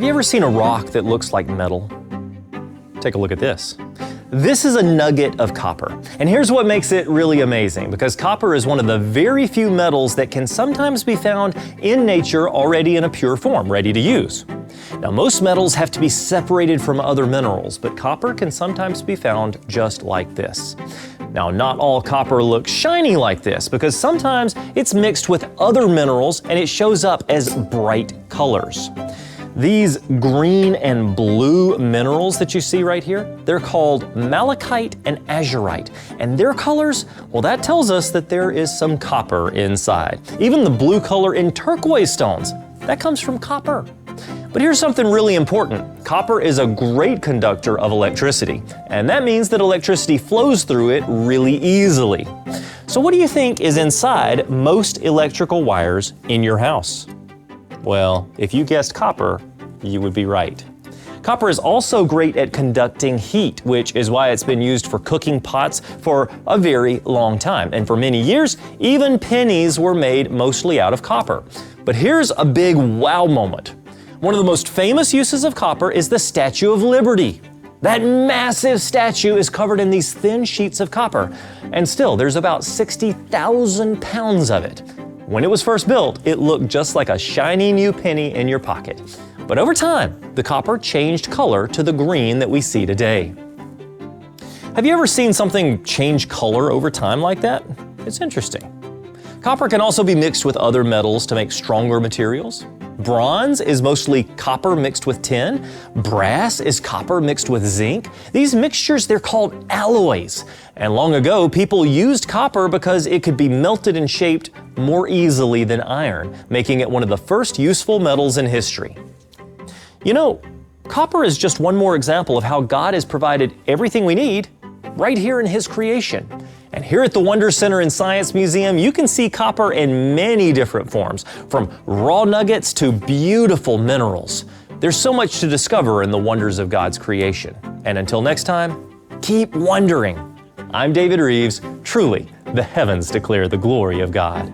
Have you ever seen a rock that looks like metal? Take a look at this. This is a nugget of copper. And here's what makes it really amazing, because copper is one of the very few metals that can sometimes be found in nature already in a pure form, ready to use. Now, most metals have to be separated from other minerals, but copper can sometimes be found just like this. Now, not all copper looks shiny like this, because sometimes it's mixed with other minerals and it shows up as bright colors. These green and blue minerals that you see right here, they're called malachite and azurite. And their colors, well, that tells us that there is some copper inside. Even the blue color in turquoise stones, that comes from copper. But here's something really important. Copper is a great conductor of electricity, and that means that electricity flows through it really easily. So what do you think is inside most electrical wires in your house? Well, if you guessed copper, you would be right. Copper is also great at conducting heat, which is why it's been used for cooking pots for a very long time. And for many years, even pennies were made mostly out of copper. But here's a big wow moment. One of the most famous uses of copper is the Statue of Liberty. That massive statue is covered in these thin sheets of copper, and still there's about 60,000 pounds of it. When it was first built, it looked just like a shiny new penny in your pocket. But over time, the copper changed color to the green that we see today. Have you ever seen something change color over time like that? It's interesting. Copper can also be mixed with other metals to make stronger materials. Bronze is mostly copper mixed with tin. Brass is copper mixed with zinc. These mixtures, they're called alloys. And long ago, people used copper because it could be melted and shaped more easily than iron, making it one of the first useful metals in history. You know, copper is just one more example of how God has provided everything we need right here in His creation. And here at the Wonder Center and Science Museum, you can see copper in many different forms, from raw nuggets to beautiful minerals. There's so much to discover in the wonders of God's creation. And until next time, keep wondering. I'm David Rives. Truly, the heavens declare the glory of God.